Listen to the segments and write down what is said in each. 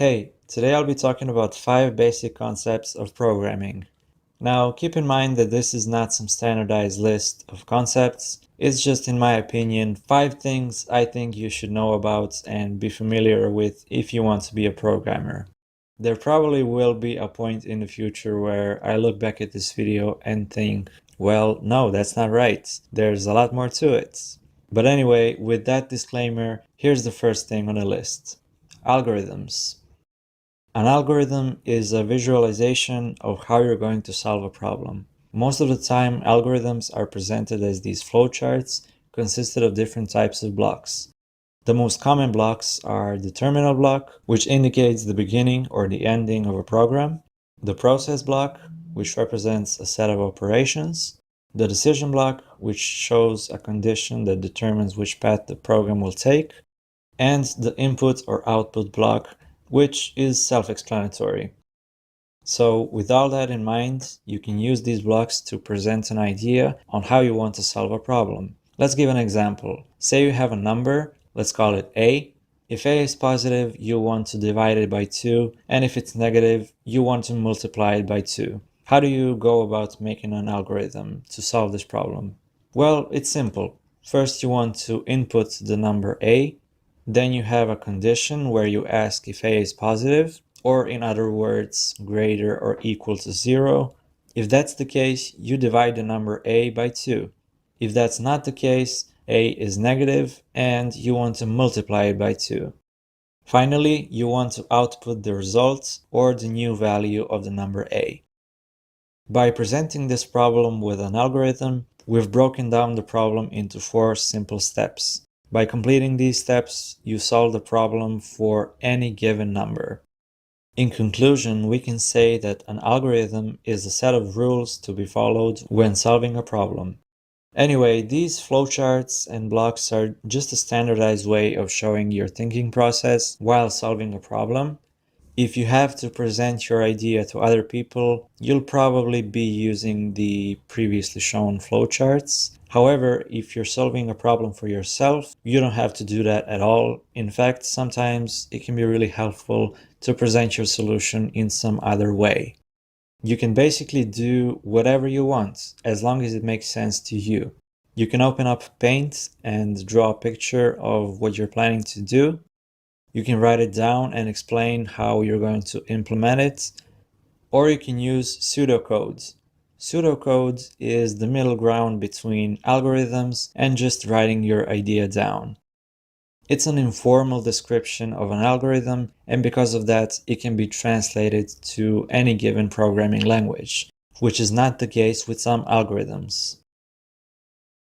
Hey, today I'll be talking about 5 basic concepts of programming. Now, keep in mind that this is not some standardized list of concepts. It's just, in my opinion, 5 things I think you should know about and be familiar with if you want to be a programmer. There probably will be a point in the future where I look back at this video and think, well, no, that's not right. There's a lot more to it. But anyway, with that disclaimer, here's the first thing on the list. Algorithms. An algorithm is a visualization of how you're going to solve a problem. Most of the time, algorithms are presented as these flowcharts consisted of different types of blocks. The most common blocks are the terminal block, which indicates the beginning or the ending of a program, the process block, which represents a set of operations, the decision block, which shows a condition that determines which path the program will take, and the input or output block, which is self-explanatory. So with all that in mind, you can use these blocks to present an idea on how you want to solve a problem. Let's give an example. Say you have a number, let's call it A. If A is positive, you want to divide it by 2, and if it's negative, you want to multiply it by 2. How do you go about making an algorithm to solve this problem? Well, it's simple. First, you want to input the number A. Then you have a condition where you ask if A is positive, or in other words, greater or equal to 0. If that's the case, you divide the number A by 2. If that's not the case, A is negative and you want to multiply it by 2. Finally, you want to output the result or the new value of the number A. By presenting this problem with an algorithm, we've broken down the problem into 4 simple steps. By completing these steps, you solve the problem for any given number. In conclusion, we can say that an algorithm is a set of rules to be followed when solving a problem. Anyway, these flowcharts and blocks are just a standardized way of showing your thinking process while solving a problem. If you have to present your idea to other people, you'll probably be using the previously shown flowcharts. However, if you're solving a problem for yourself, you don't have to do that at all. In fact, sometimes it can be really helpful to present your solution in some other way. You can basically do whatever you want, as long as it makes sense to you. You can open up Paint and draw a picture of what you're planning to do. You can write it down and explain how you're going to implement it, or you can use pseudocode. Pseudocode is the middle ground between algorithms and just writing your idea down. It's an informal description of an algorithm, and because of that, it can be translated to any given programming language, which is not the case with some algorithms.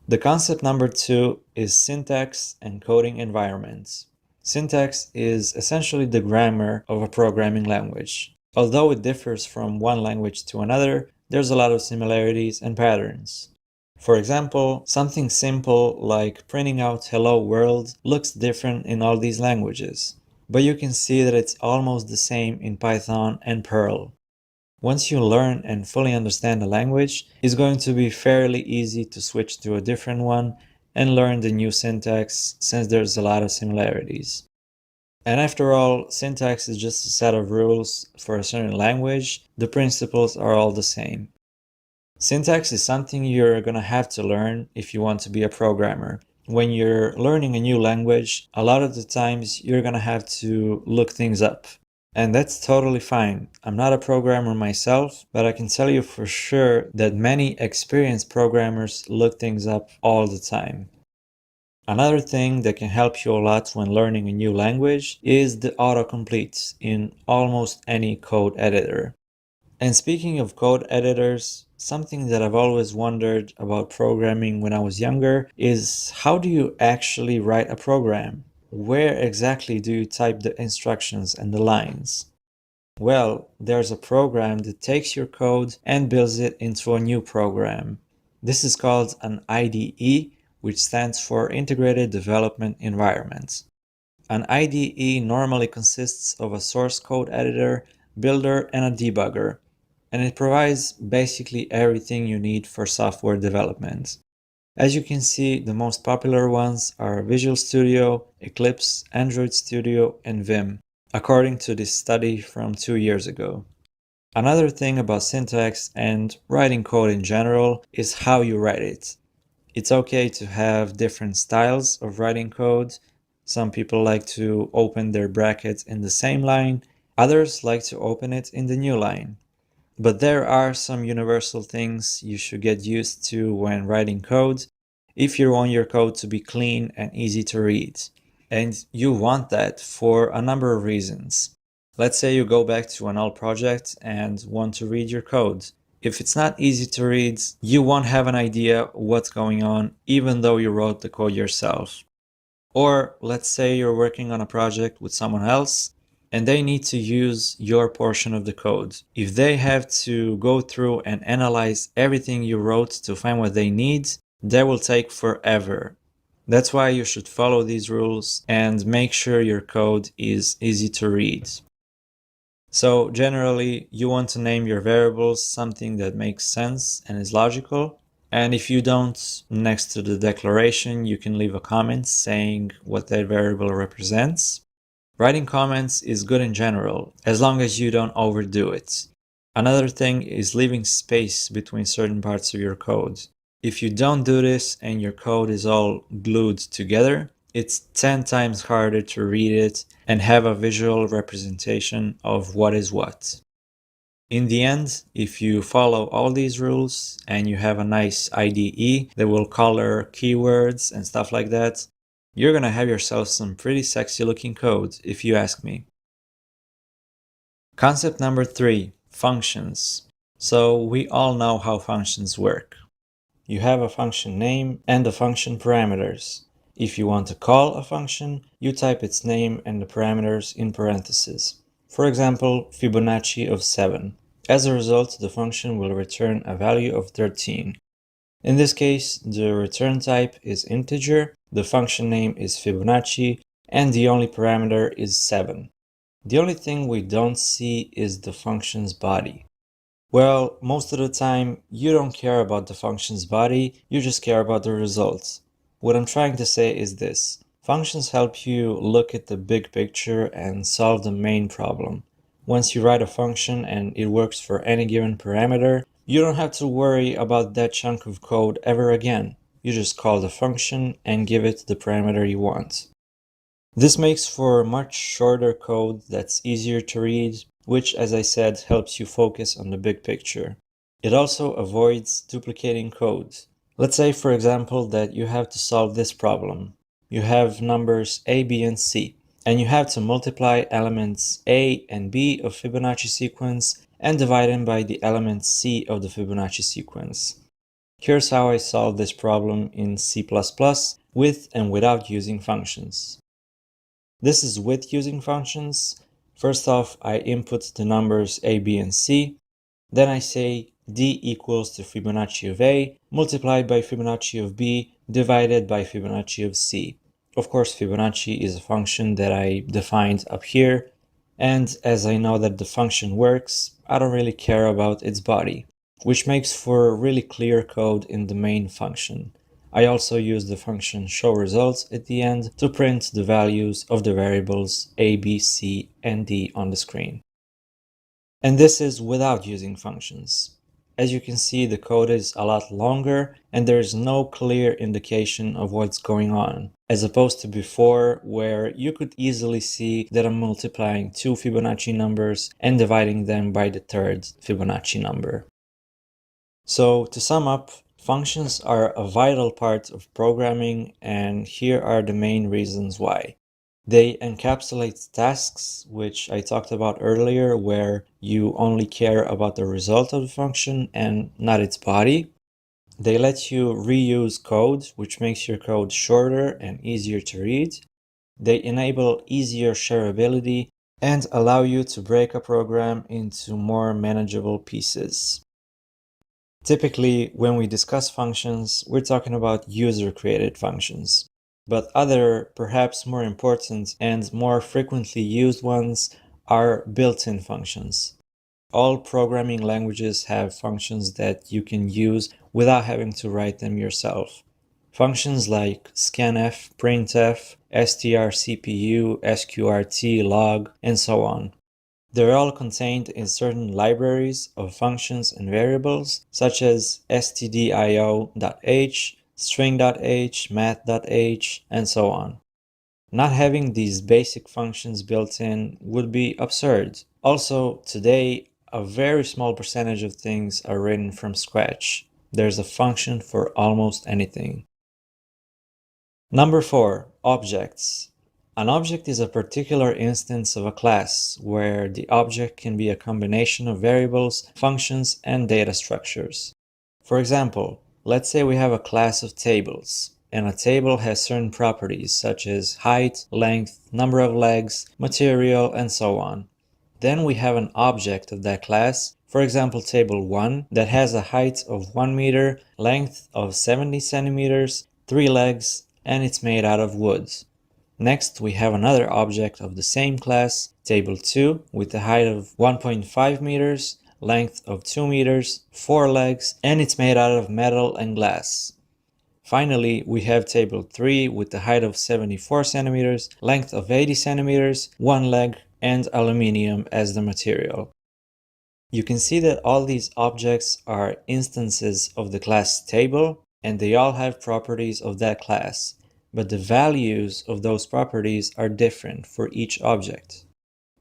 The concept number 2 is syntax and coding environments. Syntax is essentially the grammar of a programming language. Although it differs from one language to another, there's a lot of similarities and patterns. For example, something simple like printing out "Hello World" looks different in all these languages, but you can see that it's almost the same in Python and Perl. Once you learn and fully understand the language, it's going to be fairly easy to switch to a different one and learn the new syntax, since there's a lot of similarities. And after all, syntax is just a set of rules for a certain language. The principles are all the same. Syntax is something you're gonna have to learn if you want to be a programmer. When you're learning a new language, a lot of the times you're gonna have to look things up. And that's totally fine. I'm not a programmer myself, but I can tell you for sure that many experienced programmers look things up all the time. Another thing that can help you a lot when learning a new language is the autocomplete in almost any code editor. And speaking of code editors, something that I've always wondered about programming when I was younger is, how do you actually write a program? Where exactly do you type the instructions and the lines? Well, there's a program that takes your code and builds it into a new program. This is called an IDE, which stands for Integrated Development Environment. An IDE normally consists of a source code editor, builder, and a debugger, and it provides basically everything you need for software development. As you can see, the most popular ones are Visual Studio, Eclipse, Android Studio, and Vim. according to this study from 2 years ago. Another thing about syntax and writing code in general is how you write it. It's okay to have different styles of writing code. Some people like to open their brackets in the same line, others like to open it in the new line. But there are some universal things you should get used to when writing code if you want your code to be clean and easy to read. And you want that for a number of reasons. Let's say you go back to an old project and want to read your code. If it's not easy to read, you won't have an idea what's going on even though you wrote the code yourself. Or let's say you're working on a project with someone else and they need to use your portion of the code. If they have to go through and analyze everything you wrote to find what they need, that will take forever. That's why you should follow these rules and make sure your code is easy to read. So generally, you want to name your variables something that makes sense and is logical. And if you don't, next to the declaration, you can leave a comment saying what that variable represents. Writing comments is good in general, as long as you don't overdo it. Another thing is leaving space between certain parts of your code. If you don't do this and your code is all glued together, it's 10 times harder to read it and have a visual representation of what is what. In the end, if you follow all these rules and you have a nice IDE that will color keywords and stuff like that, you're gonna have yourself some pretty sexy looking code, if you ask me. Concept number 3, functions. So we all know how functions work. You have a function name and the function parameters. If you want to call a function, you type its name and the parameters in parentheses. For example, Fibonacci of 7. As a result, the function will return a value of 13. In this case, the return type is integer, the function name is Fibonacci, and the only parameter is 7. The only thing we don't see is the function's body. Well, most of the time, you don't care about the function's body, you just care about the results. What I'm trying to say is this. Functions help you look at the big picture and solve the main problem. Once you write a function and it works for any given parameter, you don't have to worry about that chunk of code ever again. You just call the function and give it the parameter you want. This makes for much shorter code that's easier to read, which, as I said, helps you focus on the big picture. It also avoids duplicating code. Let's say, for example, that you have to solve this problem. You have numbers A, B, and C, and you have to multiply elements A and B of Fibonacci sequence and divide them by the element C of the Fibonacci sequence. Here's how I solve this problem in C++ with and without using functions. This is with using functions. First off, I input the numbers A, B, and C. Then I say D equals the Fibonacci of A multiplied by Fibonacci of B divided by Fibonacci of C. Of course, Fibonacci is a function that I defined up here. And as I know that the function works, I don't really care about its body, which makes for really clear code in the main function. I also use the function showResults at the end to print the values of the variables A, B, C, and D on the screen. And this is without using functions. As you can see, the code is a lot longer and there is no clear indication of what's going on, as opposed to before where you could easily see that I'm multiplying two Fibonacci numbers and dividing them by the third Fibonacci number. So to sum up, functions are a vital part of programming, and here are the main reasons why. They encapsulate tasks, which I talked about earlier, where you only care about the result of the function and not its body. They let you reuse code, which makes your code shorter and easier to read. They enable easier shareability and allow you to break a program into more manageable pieces. Typically, when we discuss functions, we're talking about user-created functions. But other, perhaps more important and more frequently used ones are built-in functions. All programming languages have functions that you can use without having to write them yourself. Functions like scanf, printf, strcpu, sqrt, log, and so on. They're all contained in certain libraries of functions and variables, such as stdio.h, string.h, math.h, and so on. Not having these basic functions built in would be absurd. Also, today, a very small percentage of things are written from scratch. There's a function for almost anything. Number 4, objects. An object is a particular instance of a class where the object can be a combination of variables, functions, and data structures. For example, let's say we have a class of tables, and a table has certain properties such as height, length, number of legs, material, and so on. Then we have an object of that class, for example table 1, that has a height of 1 meter, length of 70 centimeters, 3 legs, and it's made out of wood. Next, we have another object of the same class, table 2, with a height of 1.5 meters, length of 2 meters, 4 legs, and it's made out of metal and glass. Finally, we have table 3 with a height of 74 centimeters, length of 80 centimeters, 1 leg, and aluminium as the material. You can see that all these objects are instances of the class table, and they all have properties of that class, but the values of those properties are different for each object.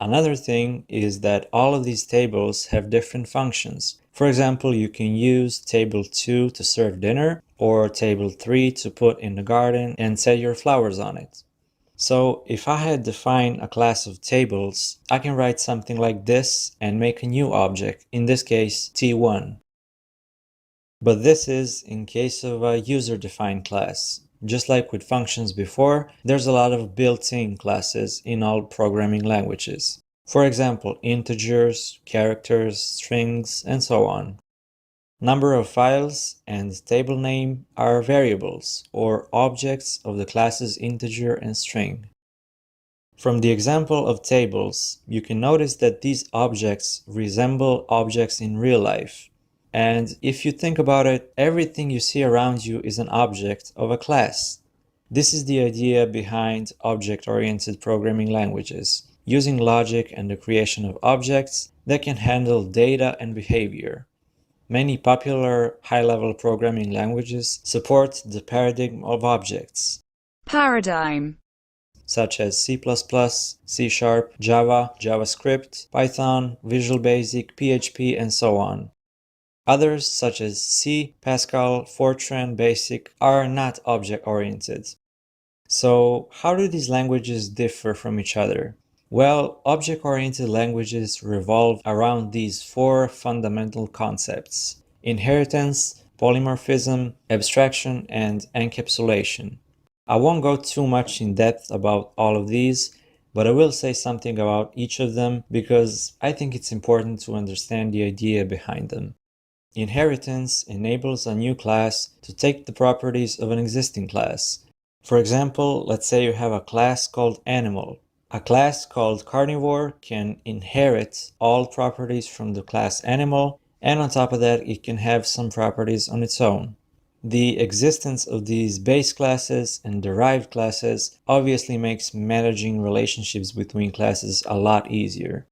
Another thing is that all of these tables have different functions. For example, you can use table 2 to serve dinner, or table 3 to put in the garden and set your flowers on it. So if I had defined a class of tables, I can write something like this and make a new object, in this case T1. But this is in case of a user-defined class. Just like with functions before, there's a lot of built-in classes in all programming languages. For example, integers, characters, strings, and so on. Number of files and table name are variables, or objects of the classes integer and string. From the example of tables, you can notice that these objects resemble objects in real life. And if you think about it, everything you see around you is an object of a class. This is the idea behind object-oriented programming languages, using logic and the creation of objects that can handle data and behavior. Many popular high-level programming languages support the paradigm of objects, such as C++, C#, Java, JavaScript, Python, Visual Basic, PHP, and so on. Others, such as C, Pascal, Fortran, Basic, are not object-oriented. So, how do these languages differ from each other? Well, object-oriented languages revolve around these 4 fundamental concepts: inheritance, polymorphism, abstraction, and encapsulation. I won't go too much in depth about all of these, but I will say something about each of them because I think it's important to understand the idea behind them. Inheritance enables a new class to take the properties of an existing class. For example, let's say you have a class called animal. A class called carnivore can inherit all properties from the class animal, and on top of that, it can have some properties on its own. The existence of these base classes and derived classes obviously makes managing relationships between classes a lot easier.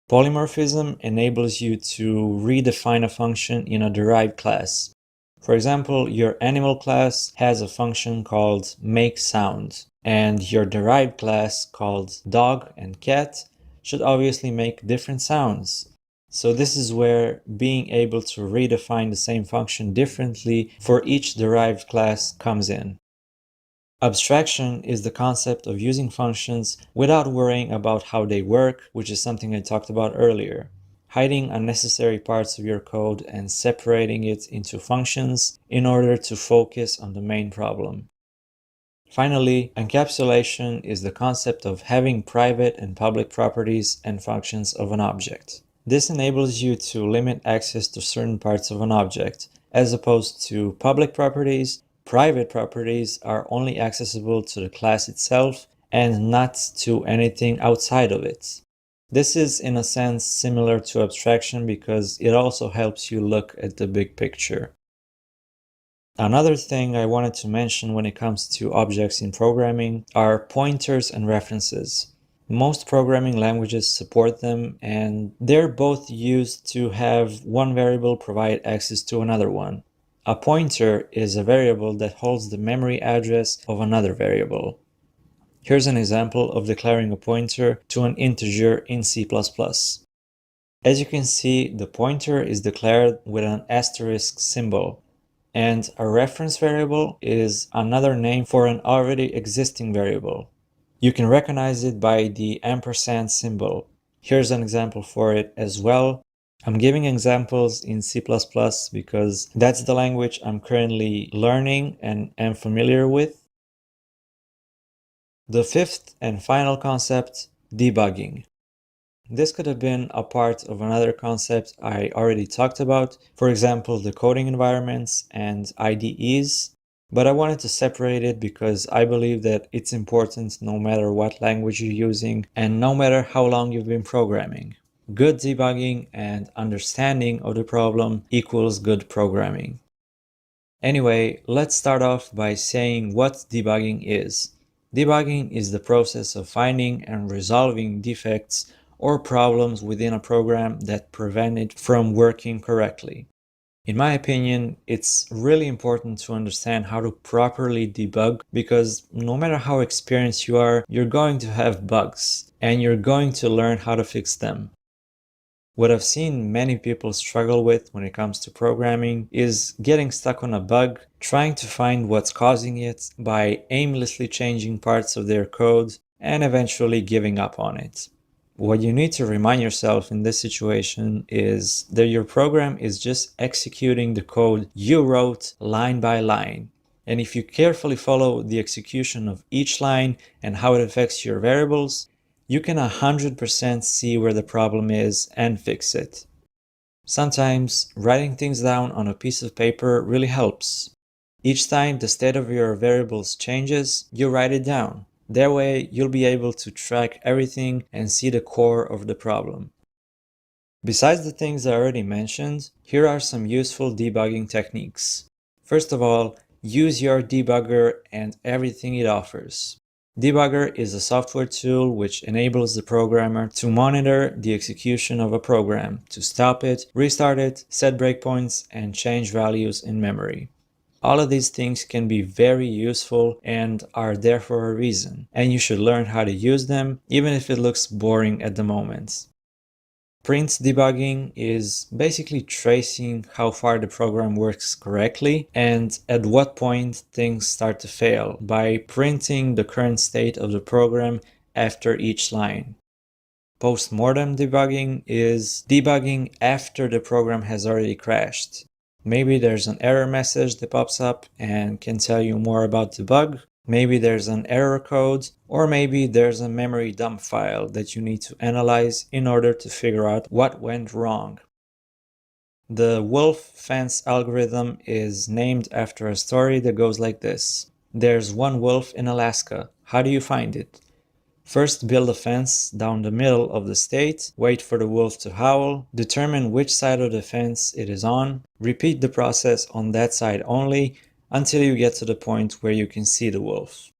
Polymorphism enables you to redefine a function in a derived class. For example, your animal class has a function called makeSound, and your derived class called dog and cat should obviously make different sounds. So this is where being able to redefine the same function differently for each derived class comes in. Abstraction is the concept of using functions without worrying about how they work, which is something I talked about earlier. Hiding unnecessary parts of your code and separating it into functions in order to focus on the main problem. Finally, encapsulation is the concept of having private and public properties and functions of an object. This enables you to limit access to certain parts of an object, as opposed to public properties. Private properties are only accessible to the class itself and not to anything outside of it. This is in a sense similar to abstraction because it also helps you look at the big picture. Another thing I wanted to mention when it comes to objects in programming are pointers and references. Most programming languages support them, and they're both used to have one variable provide access to another one. A pointer is a variable that holds the memory address of another variable. Here's an example of declaring a pointer to an integer in C++. As you can see, the pointer is declared with an asterisk symbol, and a reference variable is another name for an already existing variable. You can recognize it by the ampersand symbol. Here's an example for it as well. I'm giving examples in C++ because that's the language I'm currently learning and am familiar with. The fifth and final concept, debugging. This could have been a part of another concept I already talked about, for example, the coding environments and IDEs, but I wanted to separate it because I believe that it's important no matter what language you're using and no matter how long you've been programming. Good debugging and understanding of the problem equals good programming. Anyway, let's start off by saying what debugging is. Debugging is the process of finding and resolving defects or problems within a program that prevent it from working correctly. In my opinion, it's really important to understand how to properly debug because no matter how experienced you are, you're going to have bugs and you're going to learn how to fix them. What I've seen many people struggle with when it comes to programming is getting stuck on a bug, trying to find what's causing it by aimlessly changing parts of their code and eventually giving up on it. What you need to remind yourself in this situation is that your program is just executing the code you wrote line by line. And if you carefully follow the execution of each line and how it affects your variables, you can 100% see where the problem is and fix it. Sometimes writing things down on a piece of paper really helps. Each time the state of your variables changes, you write it down. That way, you'll be able to track everything and see the core of the problem. Besides the things I already mentioned, here are some useful debugging techniques. First of all, use your debugger and everything it offers. Debugger is a software tool which enables the programmer to monitor the execution of a program, to stop it, restart it, set breakpoints, and change values in memory. All of these things can be very useful and are there for a reason, and you should learn how to use them even if it looks boring at the moment. Print debugging is basically tracing how far the program works correctly and at what point things start to fail by printing the current state of the program after each line. Post-mortem debugging is debugging after the program has already crashed. Maybe there's an error message that pops up and can tell you more about the bug. Maybe there's an error code, or maybe there's a memory dump file that you need to analyze in order to figure out what went wrong. The wolf fence algorithm is named after a story that goes like this. There's one wolf in Alaska. How do you find it? First, build a fence down the middle of the state, wait for the wolf to howl, determine which side of the fence it is on, repeat the process on that side only until you get to the point where you can see the wolf.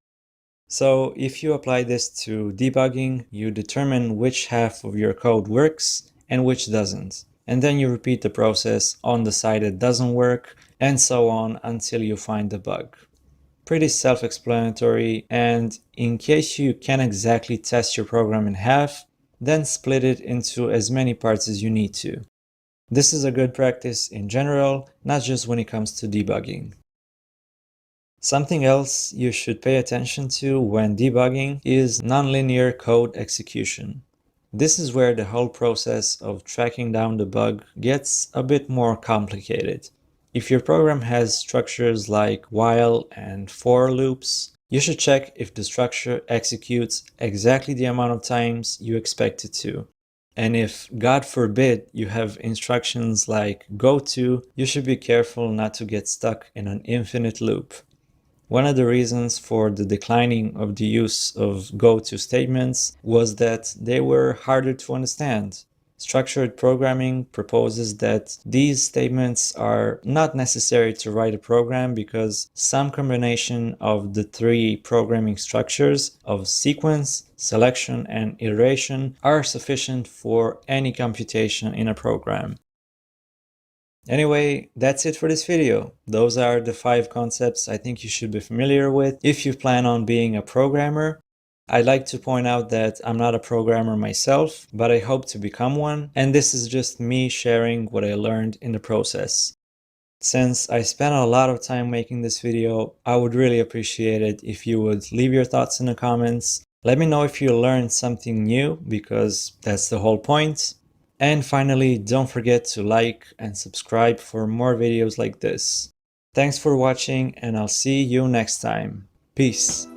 So if you apply this to debugging, you determine which half of your code works and which doesn't. And then you repeat the process on the side that doesn't work, and so on until you find the bug. Pretty self-explanatory, and in case you can't exactly test your program in half, then split it into as many parts as you need to. This is a good practice in general, not just when it comes to debugging. Something else you should pay attention to when debugging is nonlinear code execution. This is where the whole process of tracking down the bug gets a bit more complicated. If your program has structures like while and for loops, you should check if the structure executes exactly the amount of times you expect it to. And if, God forbid, you have instructions like go to, you should be careful not to get stuck in an infinite loop. One of the reasons for the declining of the use of go to statements was that they were harder to understand. Structured programming proposes that these statements are not necessary to write a program because some combination of the three programming structures of sequence, selection, and iteration are sufficient for any computation in a program. Anyway, that's it for this video. Those are the 5 concepts I think you should be familiar with if you plan on being a programmer. I'd like to point out that I'm not a programmer myself, but I hope to become one, and this is just me sharing what I learned in the process. Since I spent a lot of time making this video, I would really appreciate it if you would leave your thoughts in the comments. Let me know if you learned something new, because that's the whole point. And finally, don't forget to like and subscribe for more videos like this. Thanks for watching, and I'll see you next time. Peace.